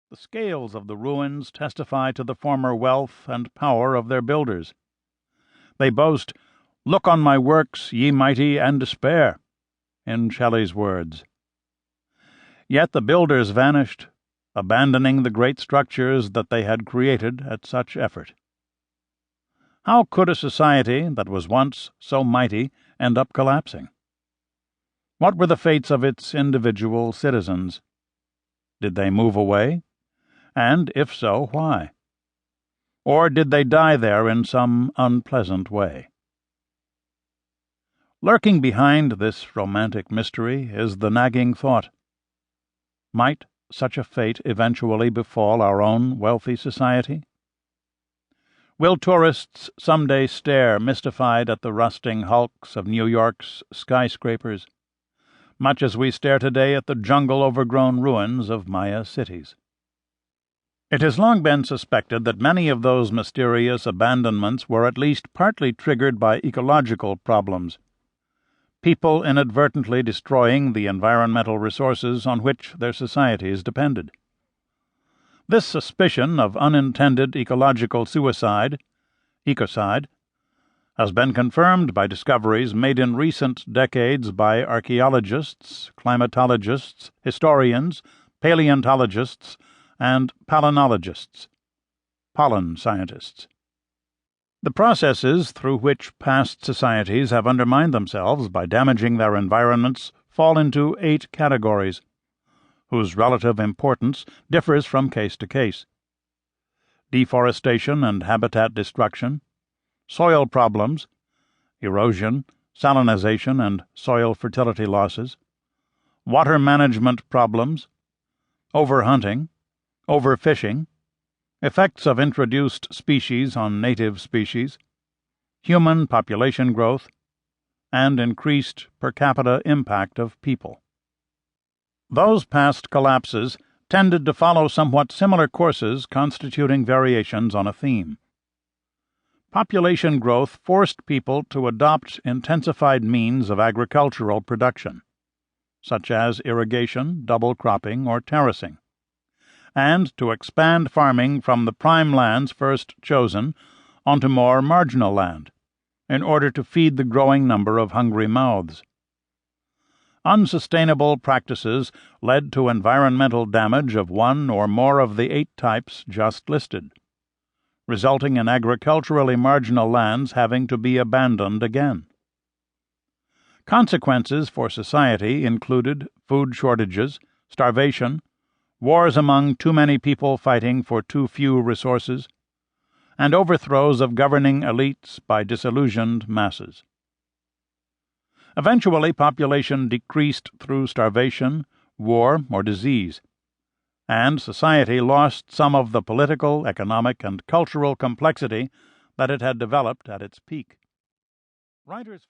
The scales of the ruins testify to the former wealth and power of their builders. They boast, "Look on my works, ye mighty, and despair," in Shelley's words. Yet the builders vanished, abandoning the great structures that they had created at such effort. How could a society that was once so mighty end up collapsing? What were the fates of its individual citizens? Did they move away? And if so, why? Or did they die there in some unpleasant way? Lurking behind this romantic mystery is the nagging thought: might such a fate eventually befall our own wealthy society? Will tourists someday stare mystified at the rusting hulks of New York's skyscrapers, much as we stare today at the jungle-overgrown ruins of Maya cities? It has long been suspected that many of those mysterious abandonments were at least partly triggered by ecological problems, people inadvertently destroying the environmental resources on which their societies depended. This suspicion of unintended ecological suicide, ecocide, has been confirmed by discoveries made in recent decades by archaeologists, climatologists, historians, paleontologists, and palynologists, pollen scientists. The processes through which past societies have undermined themselves by damaging their environments fall into 8 categories, whose relative importance differs from case to case: deforestation and habitat destruction, soil problems, erosion, salinization and soil fertility losses, water management problems, overhunting, overfishing, effects of introduced species on native species, human population growth, and increased per capita impact of people. Those past collapses tended to follow somewhat similar courses constituting variations on a theme. Population growth forced people to adopt intensified means of agricultural production, such as irrigation, double cropping, or terracing, and to expand farming from the prime lands first chosen onto more marginal land, in order to feed the growing number of hungry mouths. Unsustainable practices led to environmental damage of one or more of the 8 types just listed, resulting in agriculturally marginal lands having to be abandoned again. Consequences for society included food shortages, starvation, wars among too many people fighting for too few resources, and overthrows of governing elites by disillusioned masses. Eventually, population decreased through starvation, war, or disease, and society lost some of the political, economic, and cultural complexity that it had developed at its peak. Writers